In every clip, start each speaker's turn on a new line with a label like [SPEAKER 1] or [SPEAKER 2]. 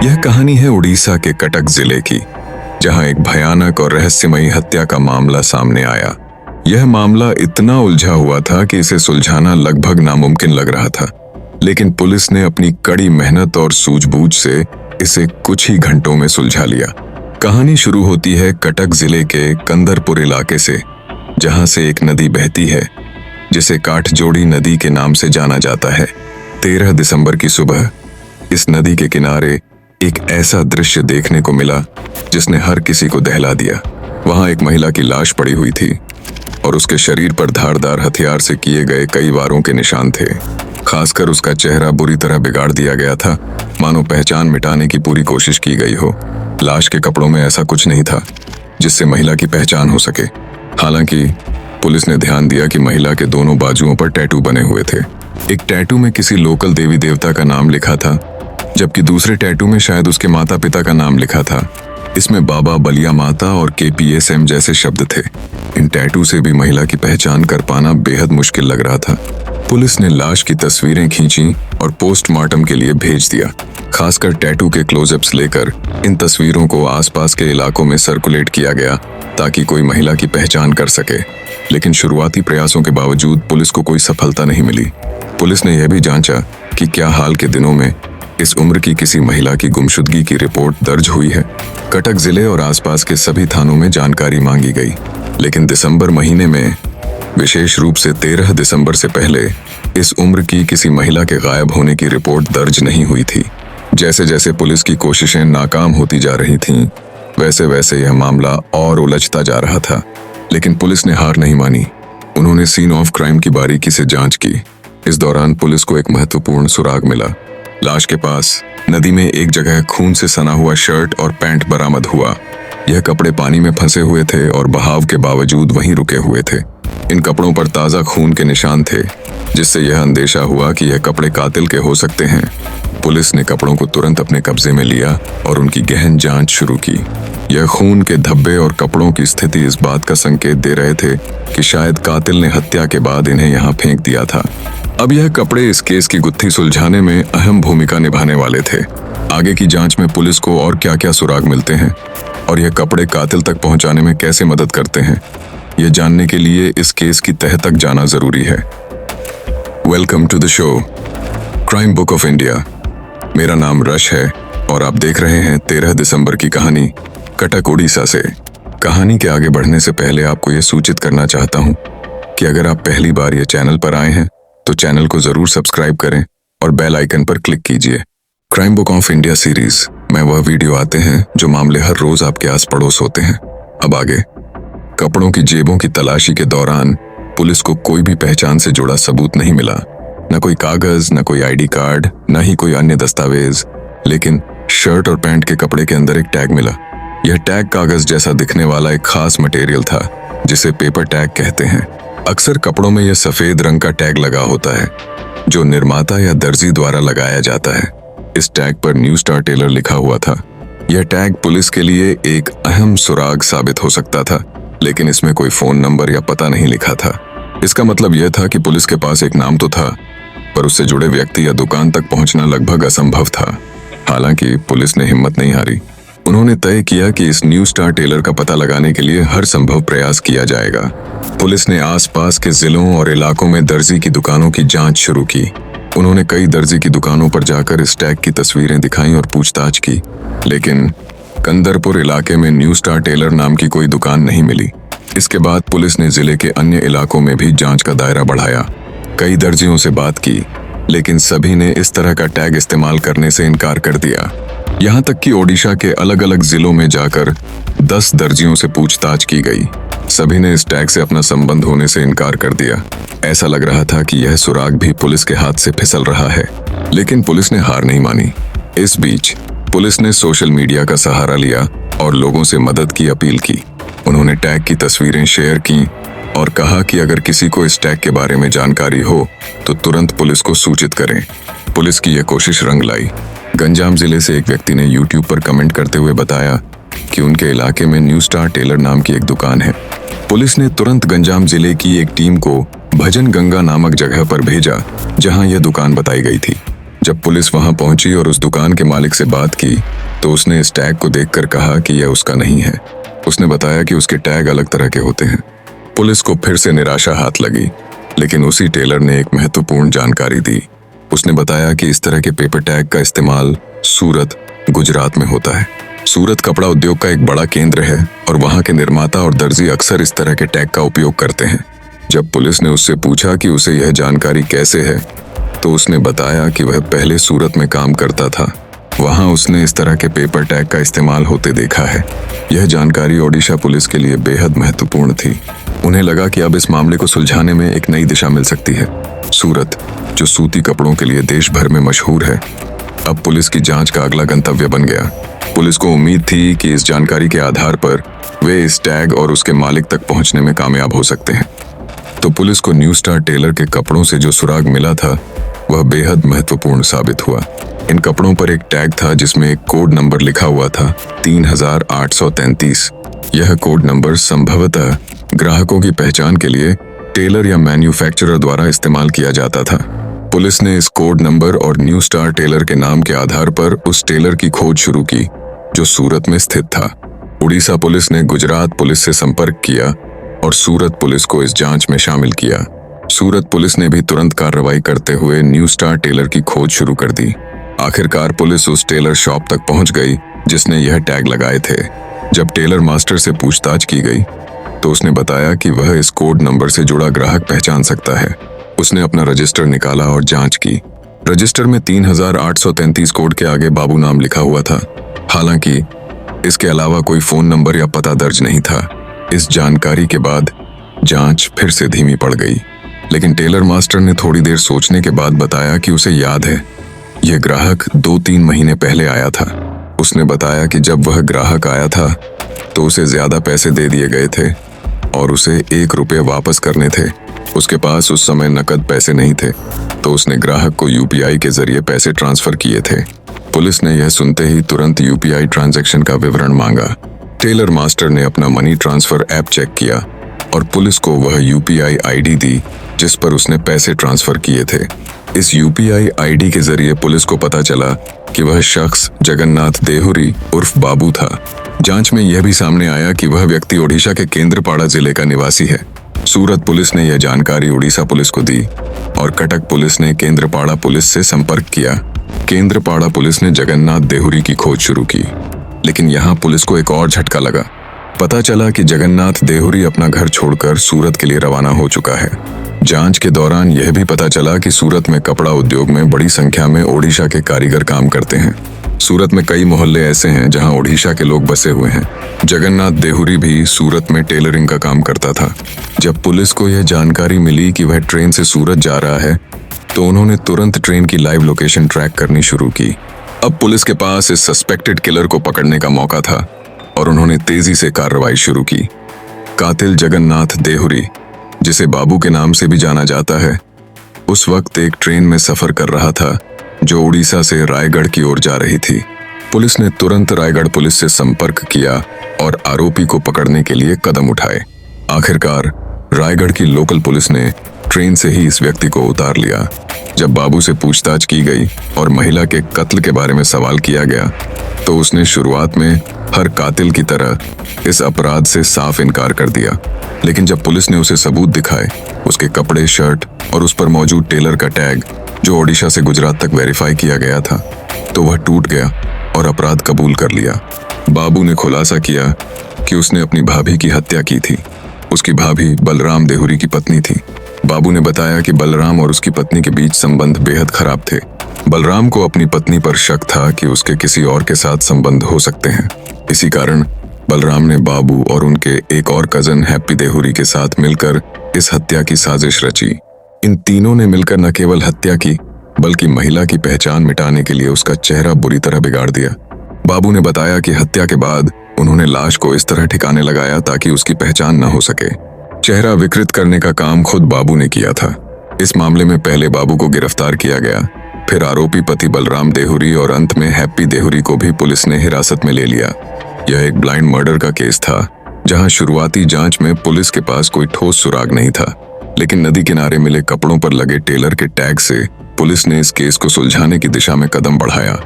[SPEAKER 1] यह कहानी है उड़ीसा के कटक जिले की, जहां एक भयानक और रहस्यमयी हत्या का मामला सामने आया। यह मामला इतना उलझा हुआ था कि इसे सुलझाना लगभग नामुमकिन लग रहा था, लेकिन पुलिस ने अपनी कड़ी मेहनत और सूझबूझ से इसे कुछ ही घंटों में सुलझा लिया। कहानी शुरू होती है कटक जिले के कंदरपुर इलाके से, जहां से एक नदी बहती है जिसे काठजोड़ी नदी के नाम से जाना जाता है। 13 दिसंबर की सुबह इस नदी के किनारे एक ऐसा दृश्य देखने को मिला जिसने हर किसी को दहला दिया। वहां एक महिला की लाश पड़ी हुई थी और उसके शरीर पर धारदार हथियार से किए गए कई वारों के निशान थे। खासकर उसका चेहरा बुरी तरह बिगाड़ दिया गया था, मानो पहचान मिटाने की पूरी कोशिश की गई हो। लाश के कपड़ों में ऐसा कुछ नहीं था जिससे महिला की पहचान हो सके। हालांकि पुलिस ने ध्यान दिया कि महिला के दोनों बाजुओं पर टैटू बने हुए थे। एक टैटू में किसी लोकल देवी देवता का नाम लिखा था, जबकि दूसरे टैटू में शायद उसके माता पिता का नाम लिखा था। इसमें बाबा बलिया माता और KPSM जैसे शब्द थे। इन टैटू से भी महिला की पहचान कर पाना बेहद मुश्किल लग रहा था। पुलिस ने लाश की तस्वीरें खींची और पोस्टमार्टम के लिए भेज दिया। खासकर टैटू के क्लोजअप्स लेकर इन तस्वीरों को आसपास के इलाकों में सर्कुलेट किया गया ताकि कोई महिला की पहचान कर सके। लेकिन शुरुआती प्रयासों के बावजूद पुलिस को कोई सफलता नहीं मिली। पुलिस ने यह भी जांचा कि क्या हाल के दिनों में इस उम्र की किसी महिला की गुमशुदगी की रिपोर्ट दर्ज हुई है। कटक जिले और आसपास के सभी थानों में जानकारी मांगी गई, लेकिन दिसंबर महीने में, विशेष रूप से 13 दिसंबर से पहले, इस उम्र की किसी महिला के गायब होने की रिपोर्ट दर्ज नहीं हुई थी। जैसे जैसे पुलिस की कोशिशें नाकाम होती जा रही थीं, वैसे वैसे यह मामला और उलझता जा रहा था। लेकिन पुलिस ने हार नहीं मानी। उन्होंने सीन ऑफ क्राइम की बारीकी से जांच की। इस दौरान पुलिस को एक महत्वपूर्ण सुराग मिला। लाश के पास नदी में एक जगह खून से सना हुआ शर्ट और पैंट बरामद हुआ। यह कपड़े पानी में फंसे हुए थे और बहाव के बावजूद वहीं रुके हुए थे। इन कपड़ों पर ताज़ा खून के निशान थे, जिससे यह अंदेशा हुआ कि यह कपड़े कातिल के हो सकते हैं। पुलिस ने कपड़ों को तुरंत अपने कब्जे में लिया और उनकी गहन जांच शुरू की। यह खून के धब्बे और कपड़ों की स्थिति इस बात का संकेत दे रहे थे कि शायद कातिल ने हत्या के बाद इन्हें यहाँ फेंक दिया था। अब यह कपड़े इस केस की गुत्थी सुलझाने में अहम भूमिका निभाने वाले थे। आगे की जांच में पुलिस को और क्या-क्या सुराग मिलते हैं और यह कपड़े कातिल तक पहुंचाने में कैसे मदद करते हैं, यह जानने के लिए इस केस की तह तक जाना जरूरी है। Welcome to the show crime book of India. मेरा नाम रश है और आप देख रहे हैं 13 दिसंबर की कहानी कटक उड़ीसा से। कहानी के आगे बढ़ने से पहले आपको यह सूचित करना चाहता हूं कि अगर आप पहली बार ये चैनल पर आए हैं तो चैनल को जरूर सब्सक्राइब करें और बेल आइकन पर क्लिक कीजिए। Crime book of India series में वह वीडियो आते हैं जो मामले हर रोज आपके आस पड़ोस होते हैं। अब आगे। कपड़ों की जेबों की तलाशी के दौरान पुलिस को कोई भी पहचान से जुड़ा सबूत नहीं मिला। न कोई कागज, न कोई ID कार्ड, न ही कोई अन्य दस्तावेज। लेकिन शर्ट और पैंट के कपड़े के अंदर एक टैग मिला। यह टैग कागज जैसा दिखने वाला एक खास मटेरियल था जिसे पेपर टैग कहते हैं। अक्सर कपड़ों में यह सफेद रंग का टैग लगा होता है जो निर्माता या दर्जी द्वारा लगाया जाता है। इस टैग पर न्यू स्टार टेलर लिखा हुआ था। यह टैग पुलिस के लिए एक अहम सुराग साबित हो सकता था, लेकिन इसमें कोई फोन नंबर या पता नहीं लिखा था। इसका मतलब यह था कि पुलिस के पास एक नाम तो था, पर उससे जुड़े व्यक्ति या दुकान तक पहुंचना लगभग असंभव था। हालांकि पुलिस ने हिम्मत नहीं हारी। उन्होंने तय किया कि इस न्यू स्टार टेलर का पता लगाने के लिए हर संभव प्रयास किया जाएगा। पुलिस ने आसपास के जिलों और इलाकों में दर्जी की दुकानों की जांच शुरू की। उन्होंने कई दर्जी की दुकानों पर जाकर इस टैग की तस्वीरें दिखाई और पूछताछ की, लेकिन कंदरपुर इलाके में न्यू स्टार टेलर नाम की कोई दुकान नहीं मिली। इसके बाद पुलिस ने जिले के अन्य इलाकों में भी जांच का दायरा बढ़ाया। कई दर्जियों से बात की, लेकिन सभी ने इस तरह का टैग इस्तेमाल करने से इनकार कर दिया। यहाँ तक कि ओडिशा के अलग अलग जिलों में जाकर 10 दर्जियों से पूछताछ की गई। सभी ने इस टैग से अपना संबंध होने से इनकार कर दिया। ऐसा लग रहा था कि यह सुराग भी पुलिस के हाथ से फिसल रहा है, लेकिन पुलिस ने हार नहीं मानी। इस बीच पुलिस ने सोशल मीडिया का सहारा लिया और लोगों से मदद की अपील की। उन्होंने टैग की तस्वीरें शेयर की और कहा कि अगर किसी को इस टैग के बारे में जानकारी हो तो तुरंत पुलिस को सूचित करें। पुलिस की यह कोशिश रंग लाई। गंजाम जिले से एक व्यक्ति ने YouTube पर कमेंट करते हुए बताया कि उनके इलाके में न्यू स्टार टेलर नाम की एक दुकान है। पुलिस ने तुरंत गंजाम जिले की एक टीम को भजन गंगा नामक जगह पर भेजा जहां यह दुकान बताई गई थी। जब पुलिस वहां पहुंची और उस दुकान के मालिक से बात की तो उसने इस टैग को देखकर कहा कि यह उसका नहीं है। उसने बताया कि उसके टैग अलग तरह के होते हैं। पुलिस को फिर से निराशा हाथ लगी, लेकिन उसी टेलर ने एक महत्वपूर्ण जानकारी दी। उसने बताया कि इस तरह के पेपर टैग का इस्तेमाल सूरत, गुजरात में होता है। सूरत कपड़ा उद्योग का एक बड़ा केंद्र है और वहां के निर्माता और दर्जी अक्सर इस तरह के टैग का उपयोग करते हैं। जब पुलिस ने उससे पूछा कि उसे यह जानकारी कैसे है, तो उसने बताया कि वह पहले सूरत में काम करता था। वहां उसने इस तरह के पेपर टैग का इस्तेमाल होते देखा है। यह जानकारी ओडिशा पुलिस के लिए बेहद महत्वपूर्ण थी। उन्हें लगा कि अब इस मामले को सुलझाने में एक नई दिशा मिल सकती है। सूरत, जो सूती कपड़ों के लिए देश भर में मशहूर है, अब पुलिस की जांच का अगला गंतव्य बन गया। पुलिस को उम्मीद थी कि इस जानकारी के आधार पर वे इस टैग और उसके मालिक तक पहुंचने में कामयाब हो सकते हैं। तो पुलिस को न्यू स्टार टेलर के कपड़ों से जो सुराग मिला था वह बेहद महत्वपूर्ण साबित हुआ। इन कपड़ों पर एक टैग था जिसमें एक कोड नंबर लिखा हुआ था 3833। यह कोड नंबर संभवतः ग्राहकों की पहचान के लिए टेलर या मैन्युफैक्चरर द्वारा इस्तेमाल किया जाता था। पुलिस ने इस कोड नंबर और न्यू स्टार टेलर के नाम के आधार पर उस टेलर की खोज शुरू की जो सूरत में स्थित था। उड़ीसा पुलिस ने गुजरात पुलिस से संपर्क किया और सूरत पुलिस को इस जांच में शामिल किया। सूरत पुलिस ने भी तुरंत कार्रवाई करते हुए न्यू स्टार टेलर की खोज शुरू कर दी। आखिरकार पुलिस उस टेलर शॉप तक पहुंच गई जिसने यह टैग लगाए थे। जब टेलर मास्टर से पूछताछ की गई तो उसने बताया कि वह इस कोड नंबर से जुड़ा ग्राहक पहचान सकता है। उसने अपना रजिस्टर निकाला और जांच की। रजिस्टर में 3833 कोड के आगे बाबू नाम लिखा हुआ था। हालांकि इसके अलावा कोई फोन नंबर या पता दर्ज नहीं था। इस जानकारी के बाद जांच फिर से धीमी पड़ गई, लेकिन टेलर मास्टर ने थोड़ी देर सोचने के बाद बताया कि उसे याद है, यह ग्राहक 2-3 महीने पहले आया था। उसने बताया कि जब वह ग्राहक आया था तो उसे ज्यादा पैसे दे दिए गए थे और उसे 1 रुपये वापस करने थे। उसके पास उस समय नकद पैसे नहीं थे, तो उसने ग्राहक को यूपीआई के जरिए पैसे ट्रांसफर किए थे। पुलिस ने यह सुनते ही तुरंत यूपीआई ट्रांजैक्शन का विवरण मांगा। टेलर मास्टर ने अपना मनी ट्रांसफर ऐप चेक किया और पुलिस को वह यूपीआई आईडी दी जिस पर उसने पैसे ट्रांसफर किए थे। इस यूपीआई आईडी के जरिए पुलिस को पता चला कि वह शख्स जगन्नाथ देहुरी उर्फ बाबू था। जांच में यह भी सामने आया कि वह व्यक्ति ओडिशा के केंद्रपाड़ा जिले का निवासी है। सूरत पुलिस ने यह जानकारी उड़ीसा पुलिस को दी और कटक पुलिस ने केंद्रपाड़ा पुलिस से संपर्क किया। केंद्रपाड़ा पुलिस ने जगन्नाथ देहुरी की खोज शुरू की, लेकिन यहाँ पुलिस को एक और झटका लगा। पता चला कि जगन्नाथ देहुरी अपना घर छोड़कर सूरत के लिए रवाना हो चुका है। जांच के दौरान यह भी पता चला कि सूरत में कपड़ा उद्योग में बड़ी संख्या में ओडिशा के कारीगर काम करते हैं। सूरत में कई मोहल्ले ऐसे हैं जहां ओडिशा के लोग बसे हुए हैं। जगन्नाथ देहुरी भी सूरत में टेलरिंग का काम करता था। जब पुलिस को यह जानकारी मिली कि वह ट्रेन से सूरत जा रहा है, तो उन्होंने तुरंत ट्रेन की लाइव लोकेशन ट्रैक करनी शुरू की। अब पुलिस के पास इस सस्पेक्टेड किलर को पकड़ने का मौका था और उन्होंने तेजी से कार्रवाई शुरू की। कातिल जगन्नाथ देहुरी, जिसे बाबू के नाम से भी जाना जाता है, उस वक्त एक ट्रेन में सफर कर रहा था जो उड़ीसा से रायगढ़ की ओर जा रही थी। पुलिस ने तुरंत रायगढ़ पुलिस से संपर्क किया और आरोपी को पकड़ने के लिए कदम उठाए। आखिरकार रायगढ़ की लोकल पुलिस ने ट्रेन से ही इस व्यक्ति को उतार लिया। जब बाबू से पूछताछ की गई और महिला के कत्ल के बारे में सवाल किया गया, तो उसने शुरुआत में हर कातिल की तरह इस अपराध से साफ इनकार कर दिया। लेकिन जब पुलिस ने उसे सबूत दिखाए, उसके कपड़े, शर्ट और उस पर मौजूद टेलर का टैग जो ओडिशा से गुजरात तक वेरीफाई किया गया था, तो वह टूट गया और अपराध कबूल कर लिया। बाबू ने खुलासा किया कि उसने अपनी भाभी की हत्या की थी। उसकी भाभी बलराम देहुरी की पत्नी थी। बाबू ने बताया कि बलराम और उसकी पत्नी के बीच संबंध बेहद खराब थे। बलराम को अपनी पत्नी पर शक था कि उसके किसी और के साथ संबंध हो सकते हैं। इसी कारण बलराम ने बाबू और उनके एक और कजन हैप्पी देहुरी के साथ मिलकर इस हत्या की साजिश रची। इन तीनों ने मिलकर न केवल हत्या की, बल्कि महिला की पहचान मिटाने के लिए उसका चेहरा बुरी तरह बिगाड़ दिया। बाबू ने बताया कि हत्या के बाद उन्होंने लाश को इस तरह ठिकाने लगाया ताकि उसकी पहचान न हो सके। चेहरा विकृत करने का काम खुद बाबू ने किया था। इस मामले में पहले बाबू को गिरफ्तार किया गया, फिर आरोपी पति बलराम देहुरी और अंत में हैप्पी देहुरी को भी पुलिस ने हिरासत में ले लिया। यह एक ब्लाइंड मर्डर का केस था, जहां शुरुआती जांच में पुलिस के पास कोई ठोस सुराग नहीं था, लेकिन नदी किनारे मिले कपड़ों पर लगे टेलर के टैग से पुलिस ने इस केस को सुलझाने की दिशा में कदम बढ़ाया।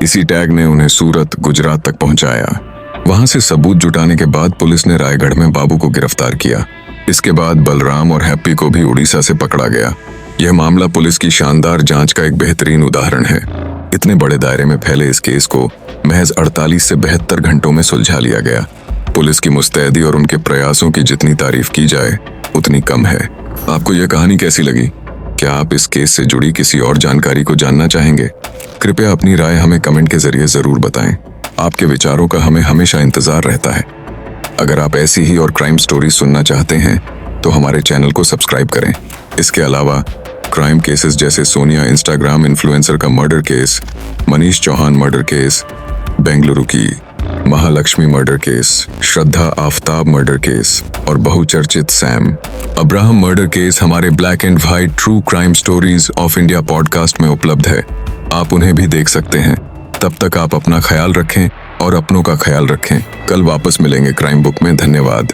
[SPEAKER 1] इसी टैग ने उन्हें सूरत, गुजरात तक पहुंचाया। वहां से सबूत जुटाने के बाद पुलिस ने रायगढ़ में बाबू को गिरफ्तार किया। इसके बाद बलराम और हैप्पी को भी उड़ीसा से पकड़ा गया। यह मामला पुलिस की शानदार जांच का एक बेहतरीन उदाहरण है। इतने बड़े दायरे में फैले इस केस को महज 48 से 72 घंटों में सुलझा लिया गया। पुलिस की मुस्तैदी और उनके प्रयासों की जितनी तारीफ की जाए उतनी कम है। आपको यह कहानी कैसी लगी? क्या आप इस केस से जुड़ी किसी और जानकारी को जानना चाहेंगे? कृपया अपनी राय हमें कमेंट के जरिए जरूर बताएं। आपके विचारों का हमें हमेशा इंतजार रहता है। अगर आप ऐसी ही और क्राइम स्टोरी सुनना चाहते हैं तो हमारे चैनल को सब्सक्राइब करें। इसके अलावा क्राइम केसेस जैसे सोनिया इंस्टाग्राम इन्फ्लुएंसर का murder case, Manish Chauhan murder case, Bengaluru की Mahalakshmi murder case, Shraddha Aftab murder case और बहुचर्चित सैम अब्राहम मर्डर केस हमारे black and white true crime stories of India podcast में उपलब्ध है। आप उन्हें भी देख सकते हैं। तब तक आप अपना ख्याल रखें और अपनों का ख्याल रखें। कल वापस मिलेंगे क्राइम बुक में। धन्यवाद।